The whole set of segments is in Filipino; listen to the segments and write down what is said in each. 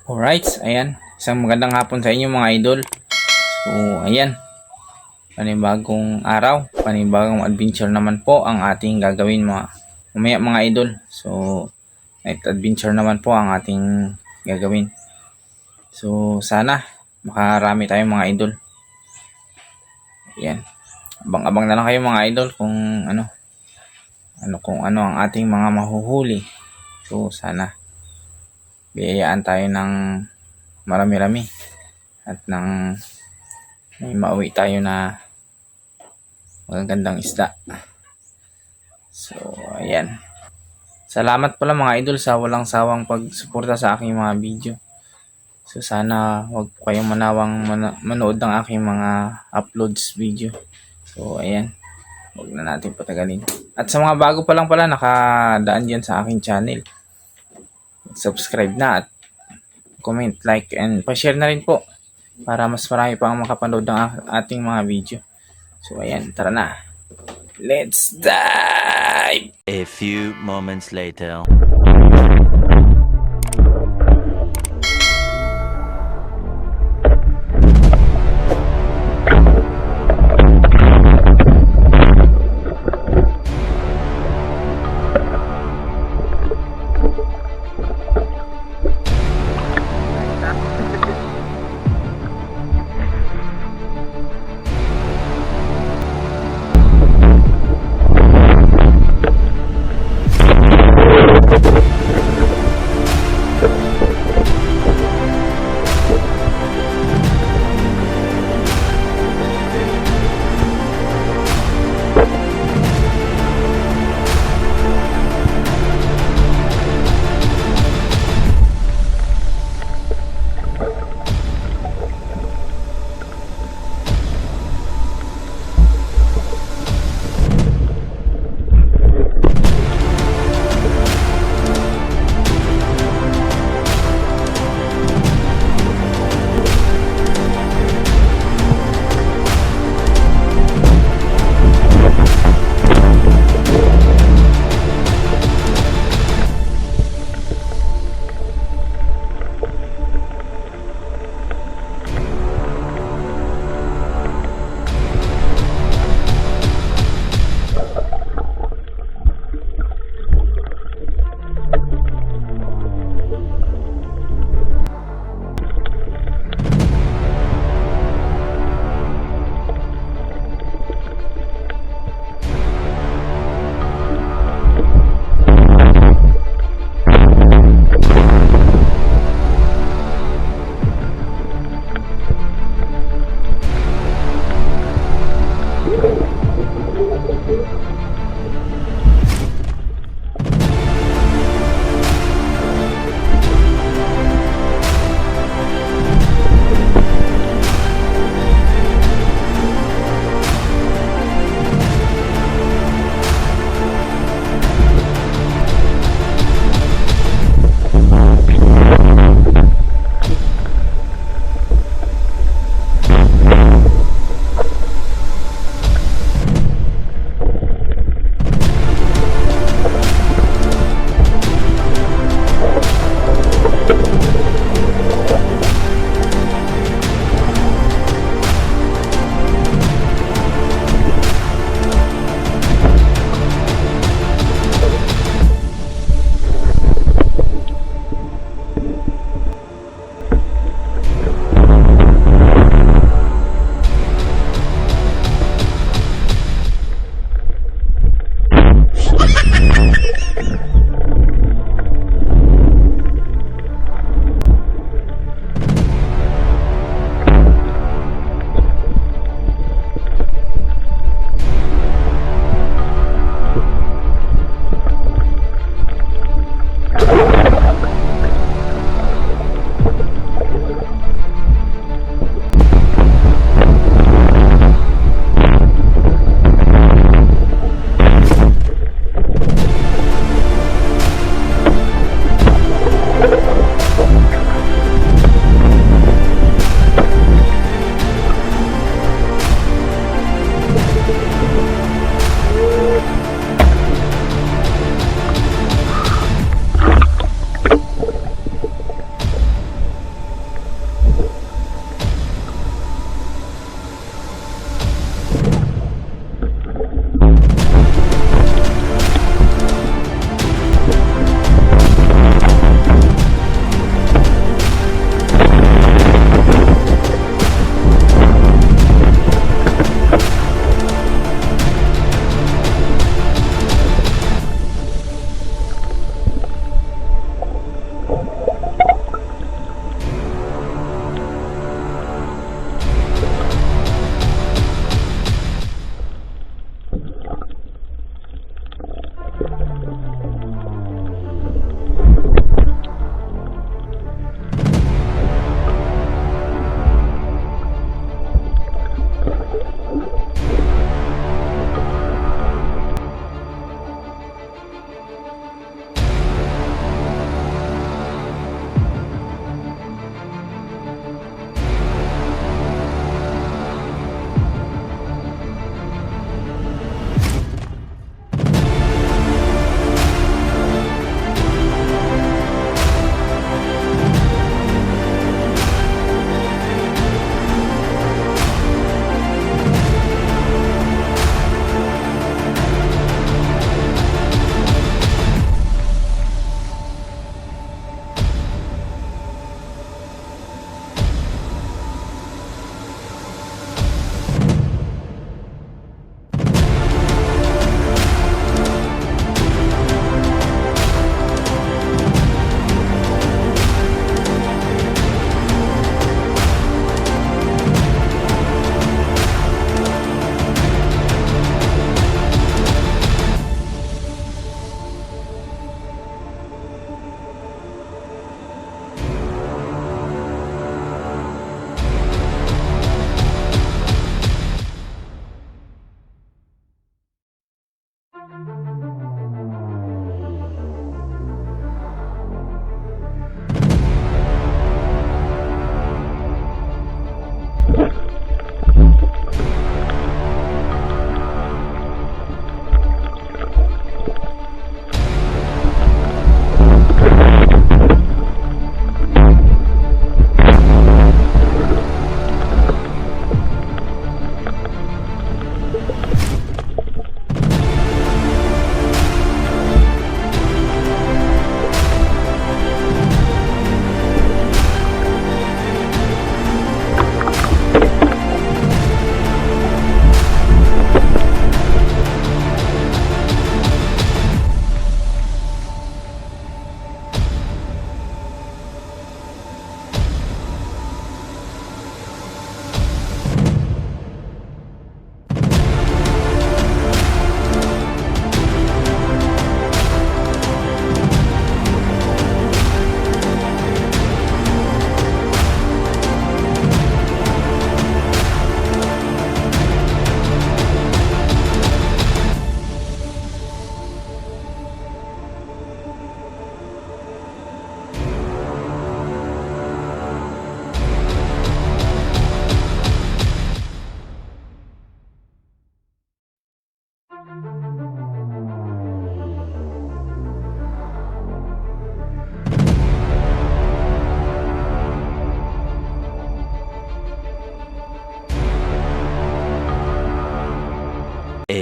Alright, ayan. Isang magandang hapon sa inyo mga idol. So, ayan. Panibagong araw, panibagong adventure naman po ang ating gagawin mamaya mga idol. So, night adventure naman po ang ating gagawin. So, sana makarami tayong mga idol. Ayan. Abang-abang na lang kayo mga idol kung ano ang ating mga mahuhuli. So, sana biyayaan tayo ng marami-rami at nang may mauwi tayo na magagandang isda. So, ayan. Salamat pala mga idol sa walang sawang pagsuporta sa aking mga video. So, sana wag kayong manawang manood ng aking mga uploads video. So, ayan. Huwag na natin patagalin. At sa mga bago pa lang pala nakadaan dyan sa aking channel, subscribe na at comment, like, and pa-share na rin po para mas marami pang makapanood ng ating mga video. So, ayan. Tara na. Let's dive! A few moments later.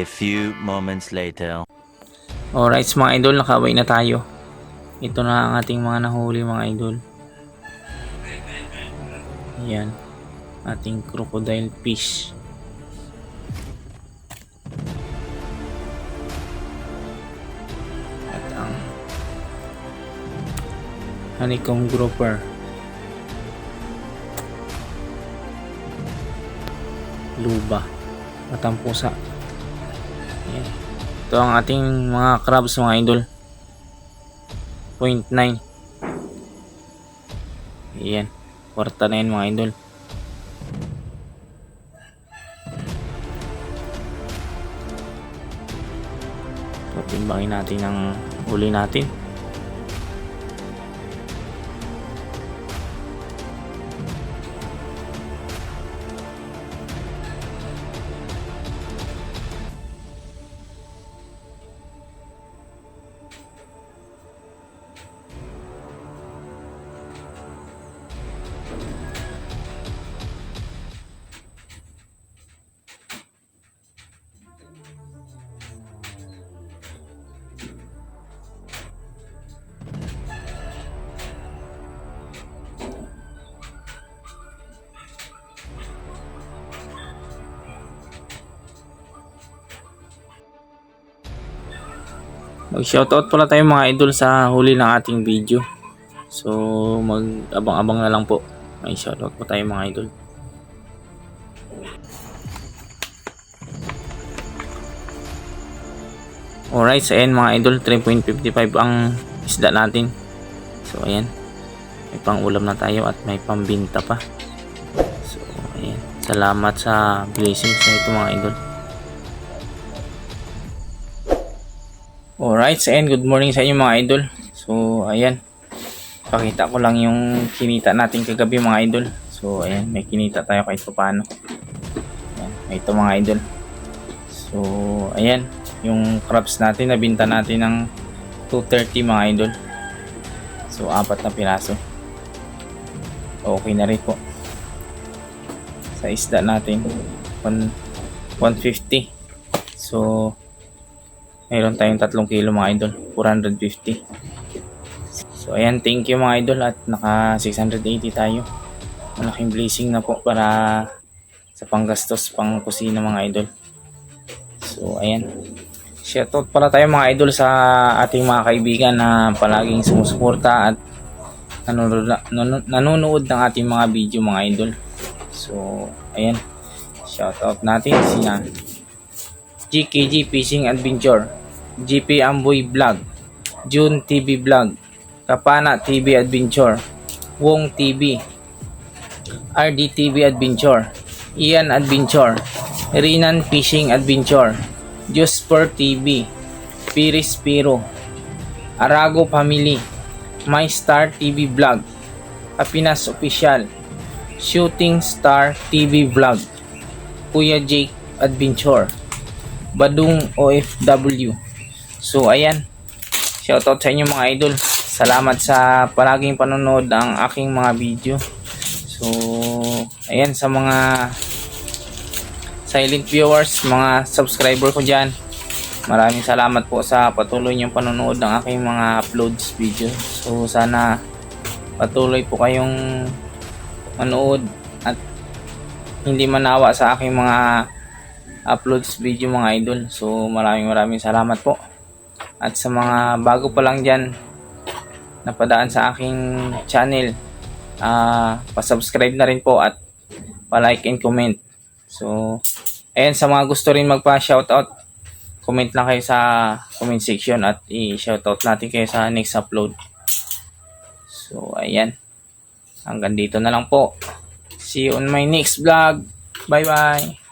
A few moments later. Alright mga idol, nakaway na tayo. Ito na ang ating mga nahuli mga idol. Ayan, ating crocodile fish. At ang honeycomb grouper. Luba at ang pusa. Ayan. Ito ang ating mga crabs mga idol. 0.9. Ayan, kwarta na yan mga idol. So, timbangin natin ang huli natin. Mag-shoutout pala tayo mga idol sa huli ng ating video. So, mag-abang-abang na lang po. May shoutout po tayo mga idol. Alright, so ayan mga idol, 3.55 ang isda natin. So, ayan. May pang ulam na tayo at may pambinta pa. So, ayan. Salamat sa blessings na ito mga idol. Alright, so ayan, good morning sa inyo mga idol. So, ayan. Pakita ko lang yung kinita natin kagabi mga idol. So, ayan, may kinita tayo kahit paano. Ayan, ito mga idol. So, ayan, yung crabs natin, nabinta natin ng 230 mga idol. So, 4 na piraso. Okay na rin po. Sa isda natin, 150. So, mayroon tayong 3 kilo mga idol, 450. So ayan, thank you mga idol at naka 680 tayo. Malaking blessing na po para sa panggastos, pang kusina mga idol. So ayan, shoutout pala tayo mga idol sa ating mga kaibigan na palaging sumusuporta at nanonood ng ating mga video mga idol. So ayan, shoutout natin sina GKG Fishing Adventure, GP Amboy Vlog, June TV Vlog, Kapana TV Adventure, Wong TV, RD TV Adventure, Ian Adventure, Rinan Fishing Adventure, Jusper TV, Piris Piro, Arago Family, My Star TV Vlog, Kapinas Official, Shooting Star TV Vlog, Kuya Jake Adventure, Badung OFW. So ayan, shoutout sa inyo mga idol. Salamat sa palaging panonood ng aking mga video. So ayan, sa mga silent viewers, mga subscriber ko dyan, maraming salamat po sa patuloy niyong panonood ng aking mga uploads video. So sana patuloy po kayong manood at hindi manawa sa aking mga uploads video mga idol. So maraming salamat po. At sa mga bago pa lang dyan napadaan sa aking channel, pa-subscribe na rin po at pa-like and comment. So ayan, sa mga gusto rin magpa-shoutout, comment lang kayo sa comment section at i-shoutout natin kayo sa next upload. So ayan, hanggang dito na lang po. See you on my next vlog. Bye bye.